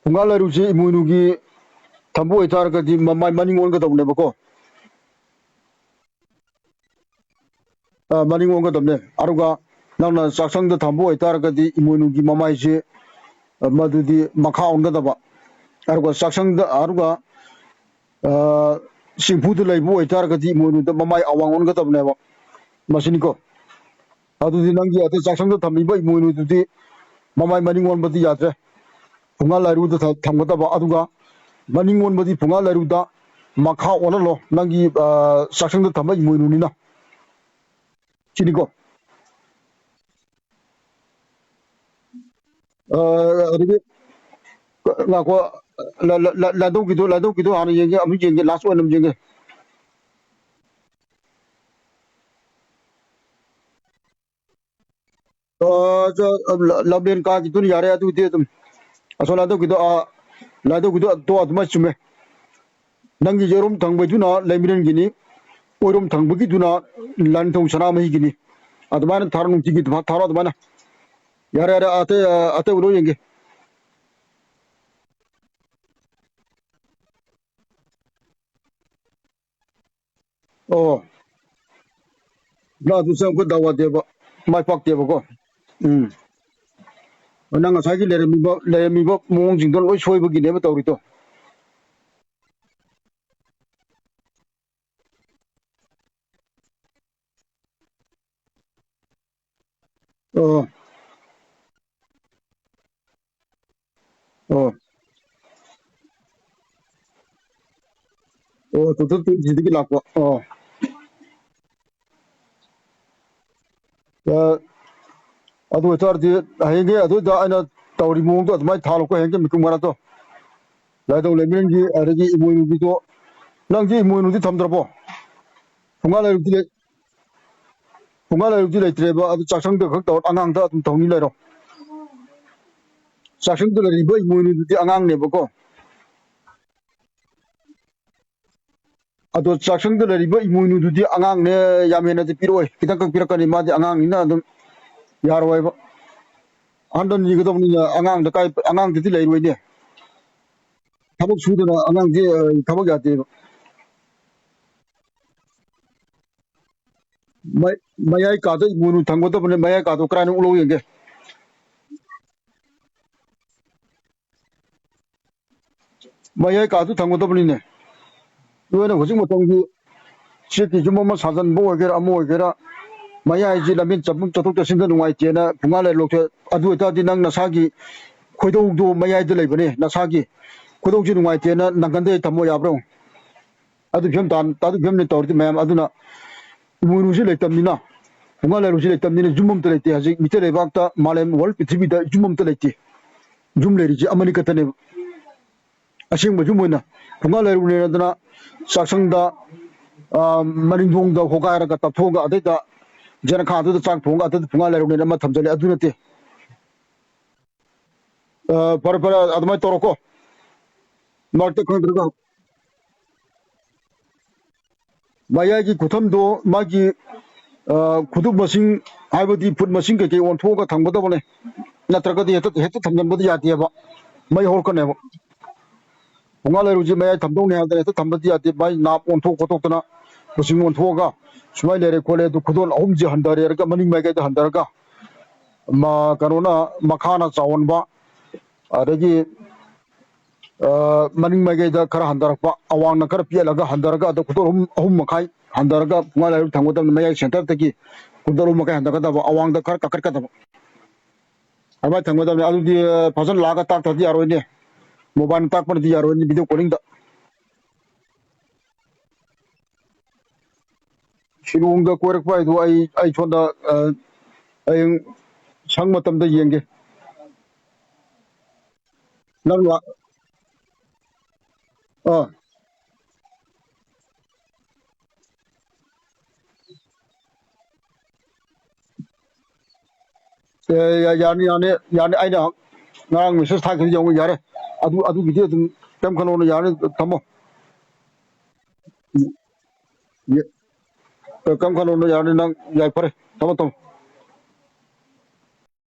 ungalaruji imunugi tambo itargadi mamai maning onga damne bako maning onga damne aruga nangna saksangda tambo itargadi imunugi mamai je madudi makha onga daba aruga saksangda aruga singpudu laibu itargadi imunuda mamai awang onga damne ba masiniko adudi nangi ate saksangda tamiba imunududi mamai maning on badi yatre ungalaruda tamgada ba aruga maning on badi pungalaruda makha onalo nangi saksangda tamba imununina siniko अरे ना को लादों की तो आने येंगे अभी येंगे last one हम येंगे जो लबेन का की तो नहीं आ रहा है तो दे तुम असो लादों की तो आत्मा चुमे नंगी जेरोम थंग बजू ना लेमिरन गिनी ओरोम थंग बगी दुना लान थों सना मही गिनी आत्मा ने थारों नुची की थारों आत्मा ना यार यार आते आते उलो येंगे ओ ना दूसरा को दावा देवा माय पाक देवा को नंगा साइकी लेरमीबो मोंग जिंदो लोय सोयबगिनेबो तौरितो ओ ओ ओ तो जिदगी लाको ओ अदु चारदि हयेंगे अदु दा आइना तौरि मोंग तो अदमाय थालो को हेंगे मिकुम मरा तो लादो लेमिनगी अरगी इमोइनुगी तो नंगी इमोइनुदी थमद्रबो पुंगालारुदी लेत्रेबा अदु चासंग द खक तौर अंगांग दा तुम तौनी लेरो चासंग द लेरिबो इमोइनुदी अंगांग नेबको अदो चासंग द लेरिबो इमोइनुदी अंगांग ने यामेना दि पिरोय कितक पिरकनी मादि अंगांग निना अदुम यारोयबो अंदन निगदोनी अंगांग द काय अंगांग दि लेरोयने थाबक सुदना अंगांग दि थाबक याते मयाई कादो इमोइनु थंगोदो बने मयाई कादो क्रानु उलो येंगे मयाई कादो थंगोदो बनिने नोना होजिक मतंगी सिटी जुममा साजन बो वगैरह अमो वगैरह मयाई जी लमिन चबुक चतुक तसिंद नुवाइतेना पुंगाले लोके अदु तादि नंग नसागी खोइदौदो मयाई द लेबने नसागी खोइदौजि नुवाइतेना नंगंदे तमो याब्रो अदु फिम तान तादु फिम ने तौरदि मैम अदुना इमुनुजि लेतमनिना पुंगाले रुजि लेतमनिना जुमम त लेते हजि मिते लेबाकता मालेम वर्ल्ड पृथ्वी दा जुमम त लेते जुम लेरिजि अमनि कतने असिंग जुमोना पुंगाले रुनेना सासंगदा मनिंगोंदा होगायरगा तथोगा अदेदा जनखा अदु चाक थोंगा अदु पुंगाले रुनेना मा थमजले अदु नते पर अदमाय तोरको नॉर्थ कंट्रीगा मायागी कुथमदो मागी खुदुक मसिंग हाइबदी फुट मसिंग के ओनथोगा थंगबदबने नत्रगदि हेतु थंगनबदि यातेबा मै होरकनेबा पुंगाले रुजि मयाई थमदोने हादने हेतु थंबदि याते बाय नाप ओनथो कोतोकतना मसिंग ओनथोगा सुमाय लेरे कोले दु खुदोन अहुम जि हंदारेरगा मनिंग माइगैदा हंदारगा मा करोना मखाना चावनबा अदगी मनिंग माइगैदा खरा हंदारपा अवांगना खरा पियलगा हंदारगा द खुदोन अहुम मखाई हंदारगा पुंगाले रु थंगोदम मयाई सेंटर तकी खुदोन मखाई हंदारगा द अवांगदा खरा ककरका द अबा थंगोदम अदुदि फजन लागा ताक तदि यारोइने मोबाइल ताक पर दि यारोइने वीडियो कॉलिंग दा शिलोंग दा कोरक पाइ दु आई छोदा आई संग मतम दा येंगे नंग ला अ यानी यानी यानी आइना ngarang misis thak ni jong yare adu video dum tem khalo no yare tamo ye kam khalo no yare nang yai pare tamo tamo